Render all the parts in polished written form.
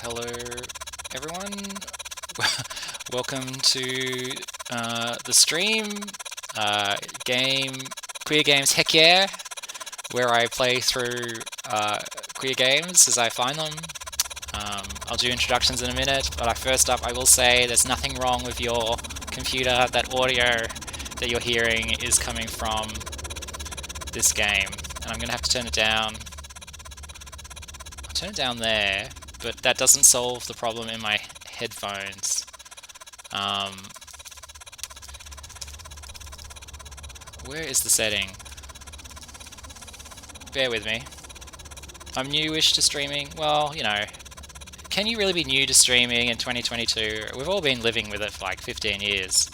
Hello, everyone. Welcome to the stream. Game Queer Games, heck yeah, where I play through queer games as I find them. I'll do introductions in a minute, but first up, I will say there's nothing wrong with your computer. That audio that you're hearing is coming from this game, and I'm gonna have to turn it down. I'll turn it down there, but that doesn't solve the problem in my headphones. Where is the setting? Bear with me. I'm newish to streaming. Well, you know, can you really be new to streaming in 2022? We've all been living with it for like 15 years.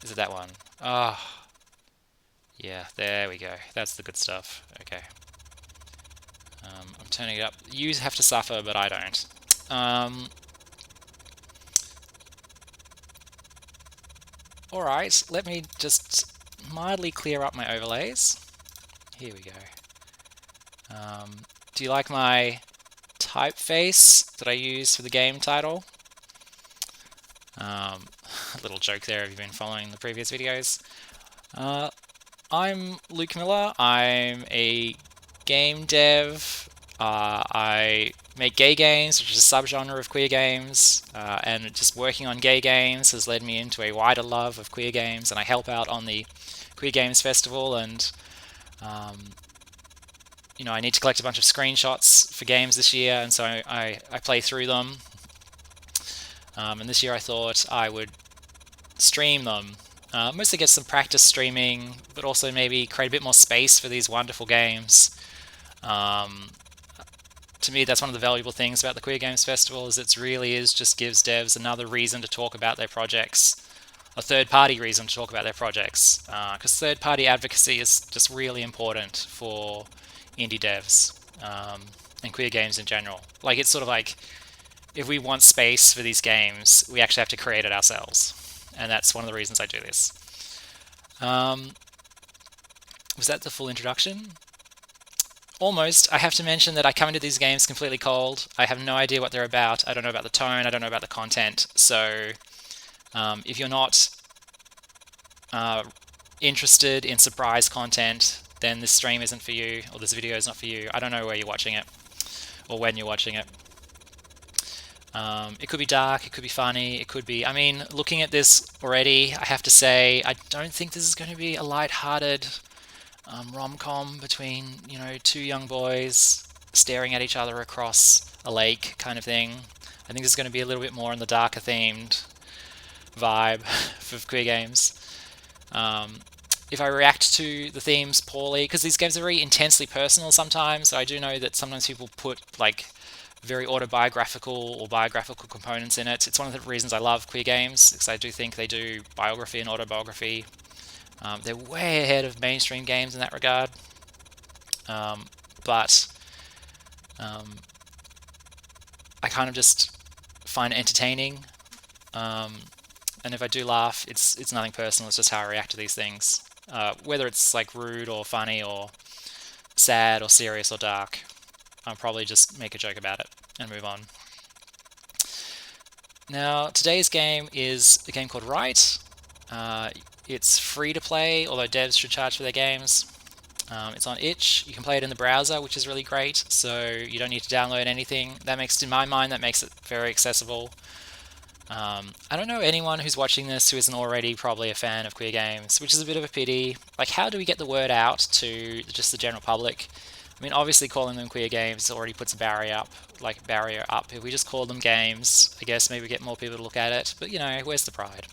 Is it that one? Oh, yeah, there we go. That's the good stuff. Okay. I'm turning it up. You have to suffer, but I don't. Alright, let me just mildly clear up my overlays. Here we go. Do you like my typeface that I use for the game title? A little joke there if you've been following the previous videos. I'm Luke Miller. I'm a game dev. I make gay games, which is a subgenre of queer games, and just working on gay games has led me into a wider love of queer games, and I help out on the Queer Games Festival, and you know, I need to collect a bunch of screenshots for games this year, and so I play through them. And this year I thought I would stream them. Mostly get some practice streaming, but also maybe create a bit more space for these wonderful games. To me, that's one of the valuable things about the Queer Games Festival, is it really is just gives devs another reason to talk about their projects, a third-party reason to talk about their projects, because third-party advocacy is just really important for indie devs and queer games in general. Like, it's sort of like, if we want space for these games, we actually have to create it ourselves, and that's one of the reasons I do this. Was that the full introduction? Almost. I have to mention that I come into these games completely cold. I have no idea what they're about. I don't know about the tone. I don't know about the content. So if you're not interested in surprise content, then this stream isn't for you, or this video is not for you. I don't know where you're watching it or when you're watching it. It could be dark, it could be funny, it could be... I mean, looking at this already, I have to say, I don't think this is going to be a light-hearted rom-com between, you know, two young boys staring at each other across a lake kind of thing. I think this is going to be a little bit more in the darker themed vibe for queer games. If I react to the themes poorly, because these games are very intensely personal sometimes, so I do know that sometimes people put like very autobiographical or biographical components in it. It's one of the reasons I love queer games, because I do think they do biography and autobiography. They're way ahead of mainstream games in that regard, but I kind of just find it entertaining, and if I do laugh, it's nothing personal, it's just how I react to these things. Whether it's like rude or funny or sad or serious or dark, I'll probably just make a joke about it and move on. Now, today's game is a game called RITE. It's free to play, although devs should charge for their games. It's on itch. You can play it in the browser, which is really great, so you don't need to download anything. That makes, in my mind, that makes it very accessible. I don't know anyone who's watching this who isn't already probably a fan of queer games, which is a bit of a pity. Like, how do we get the word out to just the general public? I mean, obviously calling them queer games already puts a barrier up. If we just call them games, I guess maybe we get more people to look at it, but you know, where's the pride?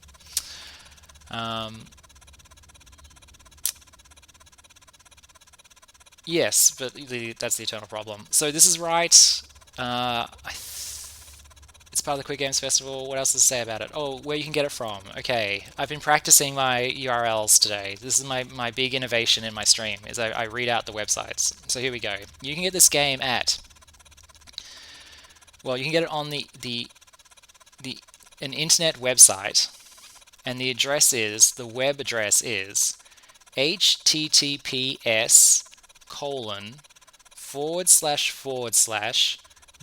Yes, but that's the eternal problem. So this is RITE. It's part of the Queer Games Festival. What else to say about it? Oh, where you can get it from. Okay, I've been practicing my URLs today. This is my big innovation in my stream, is I read out the websites. So here we go. You can get this game at... Well, you can get it on an internet website, and the web address is https://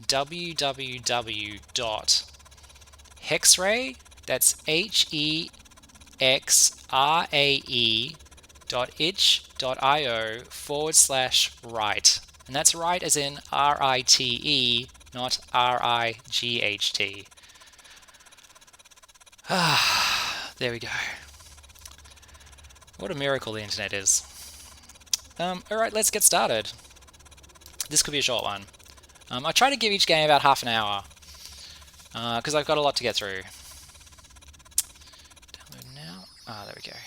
www.hexray, that's hexrae.itch.io/RITE. And that's right as in RITE, not RIGHT. There we go. What a miracle the internet is. Alright, let's get started. This could be a short one. I try to give each game about half an hour, because I've got a lot to get through. Download now. There we go.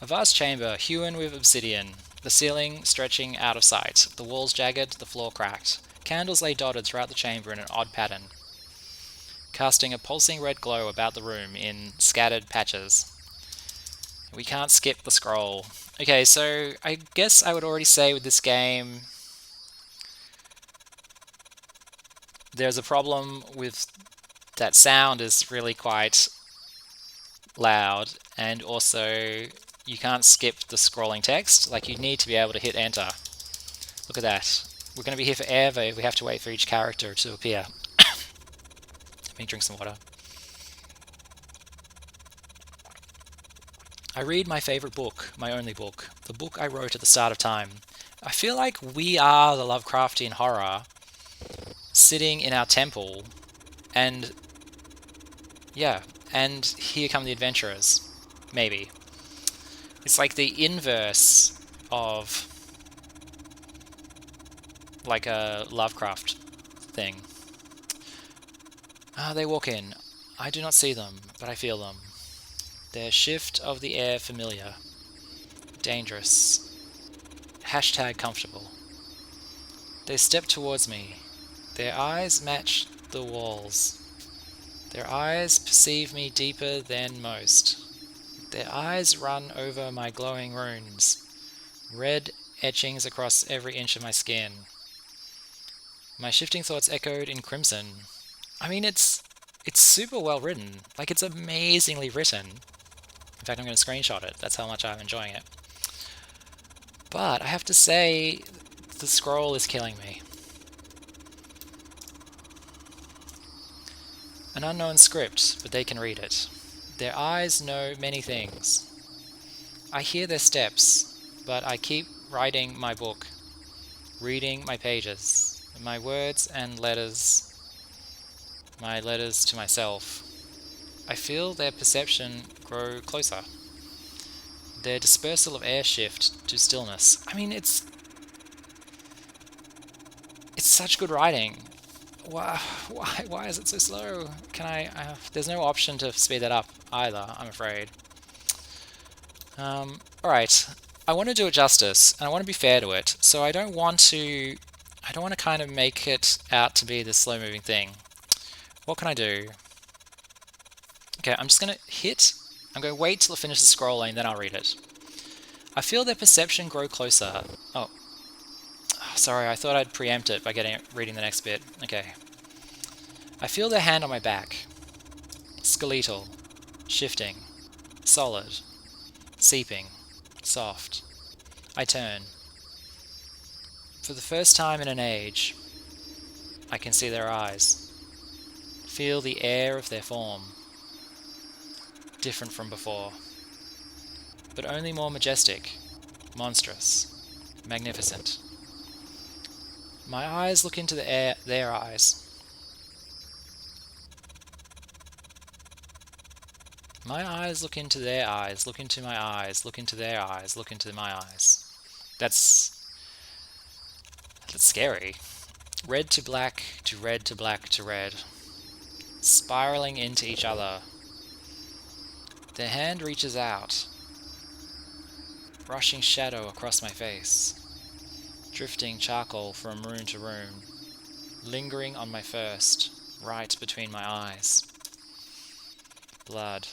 A vast chamber, hewn with obsidian, the ceiling stretching out of sight, the walls jagged, the floor cracked. Candles lay dotted throughout the chamber in an odd pattern, casting a pulsing red glow about the room in scattered patches. We can't skip the scroll. Okay, so I guess I would already say with this game, there's a problem with that sound is really quite loud, and also you can't skip the scrolling text. Like, you need to be able to hit enter. Look at that. We're going to be here forever if we have to wait for each character to appear. Let me drink some water. I read my favorite book, my only book, the book I wrote at the start of time. I feel like we are the Lovecraftian horror sitting in our temple, and yeah, and here come the adventurers. Maybe. It's like the inverse of like a Lovecraft thing. They walk in. I do not see them, but I feel them. Their shift of the air familiar. Dangerous. Hashtag comfortable. They step towards me. Their eyes match the walls. Their eyes perceive me deeper than most. Their eyes run over my glowing runes. Red etchings across every inch of my skin. My shifting thoughts echoed in crimson. I mean, it's super well written. Like, it's amazingly written. In fact, I'm going to screenshot it. That's how much I'm enjoying it. But I have to say, the scroll is killing me. An unknown script, but they can read it. Their eyes know many things. I hear their steps, but I keep writing my book, reading my pages, my words and letters, my letters to myself. I feel their perception grow closer. Their dispersal of air shift to stillness. I mean, it's such good writing. Why is it so slow? Can I there's no option to speed that up either, I'm afraid. Alright, I want to do it justice, and I want to be fair to it, so I don't want to kind of make it out to be this slow-moving thing. What can I do? Okay, I'm just going to wait till it finishes scrolling, then I'll read it. I feel their perception grow closer. Oh, sorry, I thought I'd preempt it by reading the next bit. Okay. I feel their hand on my back. Skeletal. Shifting. Solid. Seeping. Soft. I turn. For the first time in an age, I can see their eyes. Feel the air of their form. Different from before. But only more majestic. Monstrous. Magnificent. My eyes look into their eyes. My eyes look into their eyes, look into my eyes, look into their eyes, look into my eyes. That's scary. Red to black, to red to black to red. Spiraling into each other. Their hand reaches out. Rushing shadow across my face. Drifting charcoal from room to room. Lingering on my first, right between my eyes. Blood.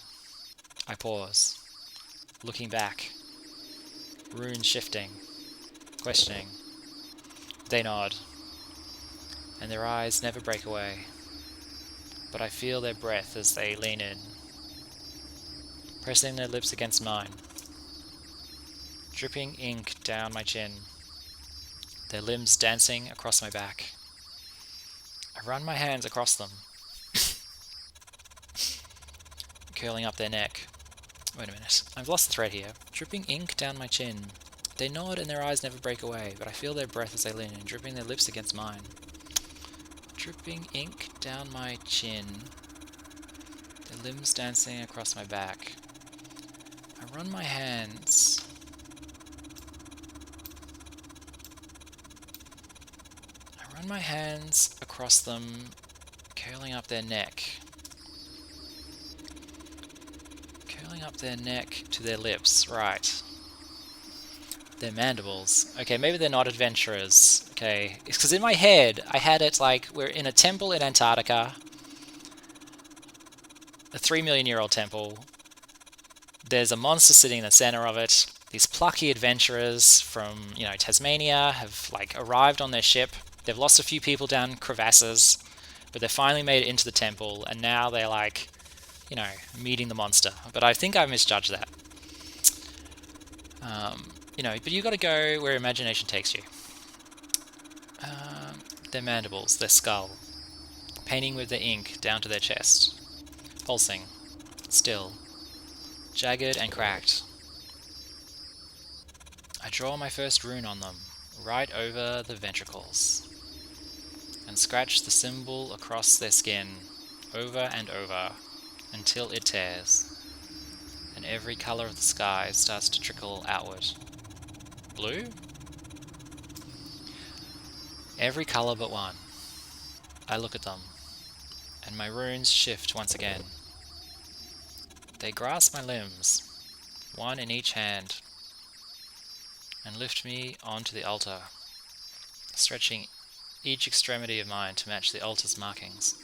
I pause. Looking back. Runes shifting. Questioning. They nod. And their eyes never break away. But I feel their breath as they lean in. Pressing their lips against mine. Dripping ink down my chin. their limbs dancing across my back. I run my hands across them, curling up their neck. Wait a minute, I've lost the thread here. Dripping ink down my chin. They nod and their eyes never break away, but I feel their breath as they lean in, dripping their lips against mine. Dripping ink down my chin. Their limbs dancing across my back. I run my hands. I run my hands across them, curling up their neck. Curling up their neck to their lips, right. Their mandibles. Okay, maybe they're not adventurers. Okay, it's because in my head, I had it like we're in a temple in Antarctica. A 3 million year old temple. There's a monster sitting in the center of it. These plucky adventurers from, Tasmania have like arrived on their ship. They've lost a few people down crevasses, but they finally made it into the temple, and now they're like, meeting the monster. But I think I misjudged that. But you got to go where imagination takes you. Their mandibles, their skull, painting with their ink down to their chest, pulsing, still, jagged and cracked. I draw my first rune on them, right over the ventricles, and scratch the symbol across their skin, over and over, until it tears, and every color of the sky starts to trickle outward. Blue? Every color but one. I look at them, and my runes shift once again. They grasp my limbs, one in each hand, and lift me onto the altar, stretching each extremity of mine to match the altar's markings.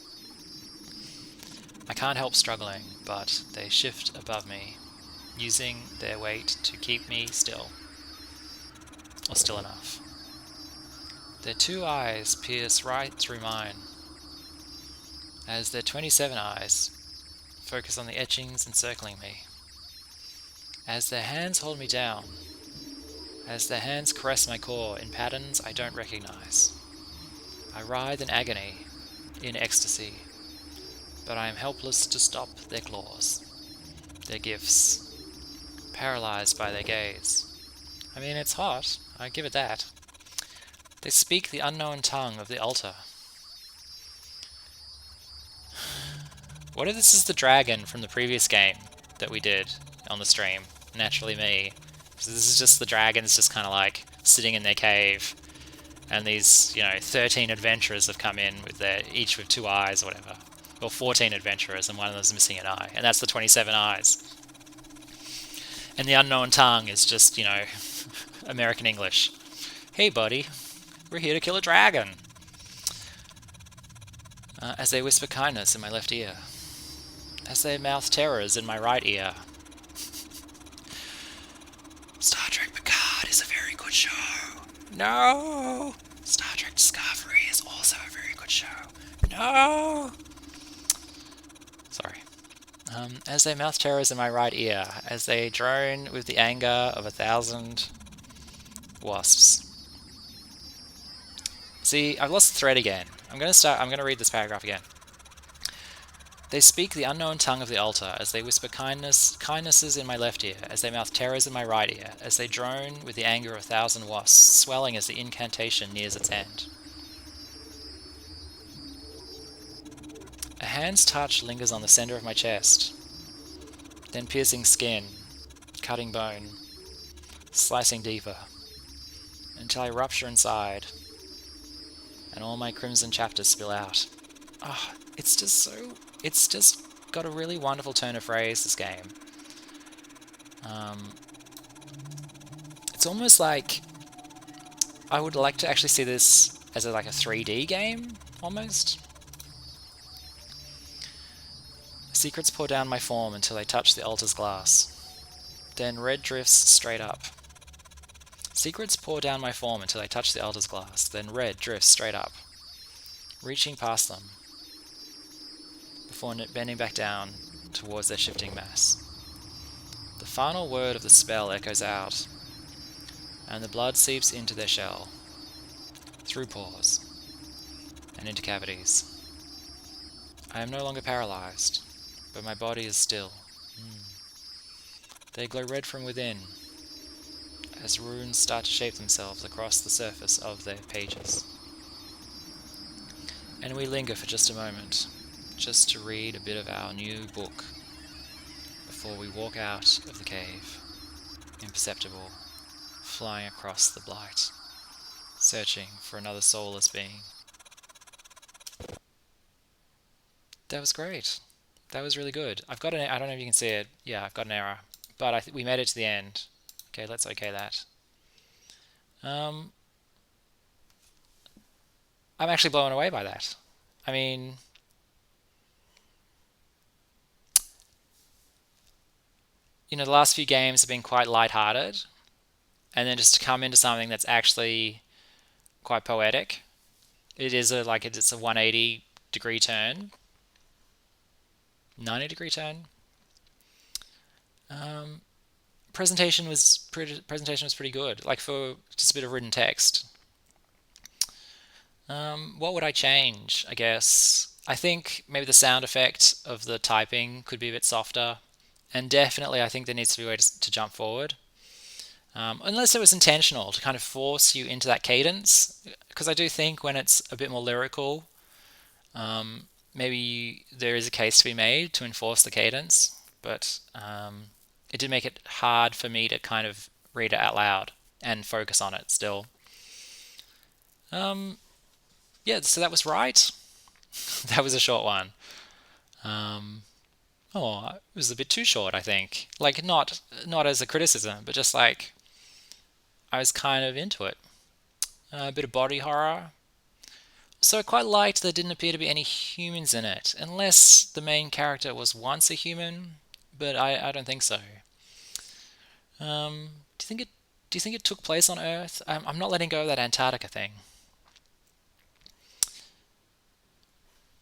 I can't help struggling, but they shift above me, using their weight to keep me still, or still enough. Their two eyes pierce right through mine, as their 27 eyes focus on the etchings encircling me. As their hands hold me down, as their hands caress my core in patterns I don't recognize, I writhe in agony, in ecstasy, but I am helpless to stop their claws, their gifts, paralyzed by their gaze. I mean, it's hot, I give it that. They speak the unknown tongue of the altar. What if this is the dragon from the previous game that we did on the stream? Naturally me. So this is just the dragons just kind of like sitting in their cave, and these, 13 adventurers have come in with each with 2 eyes or whatever. Or 14 adventurers, and one of them is missing an eye. And that's the 27 eyes. And the unknown tongue is just, American English. Hey buddy, we're here to kill a dragon. As they whisper kindness in my left ear. As they mouth terrors in my right ear. Star Trek Picard is a very good show. No! Star Trek Discovery is also a very good show. No! Sorry. As they mouth terrors in my right ear, as they drone with the anger of 1,000 wasps. See, I've lost the thread again. I'm going to read this paragraph again. They speak the unknown tongue of the altar, as they whisper kindnesses in my left ear, as they mouth terrors in my right ear, as they drone with the anger of 1,000 wasps, swelling as the incantation nears its end. A hand's touch lingers on the center of my chest, then piercing skin, cutting bone, slicing deeper, until I rupture inside, and all my crimson chapters spill out. It's just got a really wonderful turn of phrase, this game. It's almost like I would like to actually see this as a 3D game, almost. Secrets pour down my form until they touch the altar's glass. Then red drifts straight up. Secrets pour down my form until they touch the altar's glass. Then red drifts straight up, reaching past them, before bending back down towards their shifting mass. The final word of the spell echoes out, and the blood seeps into their shell. through pores and into cavities. I am no longer paralyzed, but my body is still. They glow red from within as runes start to shape themselves across the surface of their pages. And we linger for just a moment, just to read a bit of our new book before we walk out of the cave, imperceptible, flying across the blight, searching for another soulless being. That was great. That was really good. I don't know if you can see it. Yeah, I've got an error. But we made it to the end. Okay, let's okay that. I'm actually blown away by that. I mean, the last few games have been quite light-hearted, and then just to come into something that's actually quite poetic. It's a 180-degree turn, 90-degree turn. Presentation was pretty good. Like for just a bit of written text. What would I change? I guess I think maybe the sound effect of the typing could be a bit softer, and definitely I think there needs to be a way to jump forward. Unless it was intentional to kind of force you into that cadence, because I do think when it's a bit more lyrical, maybe there is a case to be made to enforce the cadence, but it did make it hard for me to kind of read it out loud and focus on it still. Yeah, so that was right. That was a short one. It was a bit too short, I think. Like not as a criticism, but just like I was kind of into it. A bit of body horror. So I quite liked there didn't appear to be any humans in it, unless the main character was once a human, but I don't think so. Do you think it took place on Earth? I'm not letting go of that Antarctica thing.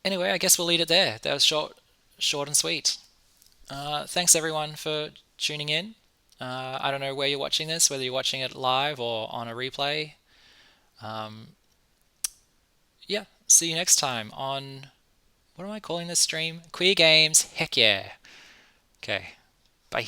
Anyway, I guess we'll leave it there. That was short and sweet. Thanks everyone for tuning in. I don't know where you're watching this, whether you're watching it live or on a replay. Yeah, see you next time on, what am I calling this stream? Queer Games, heck yeah. Okay, bye.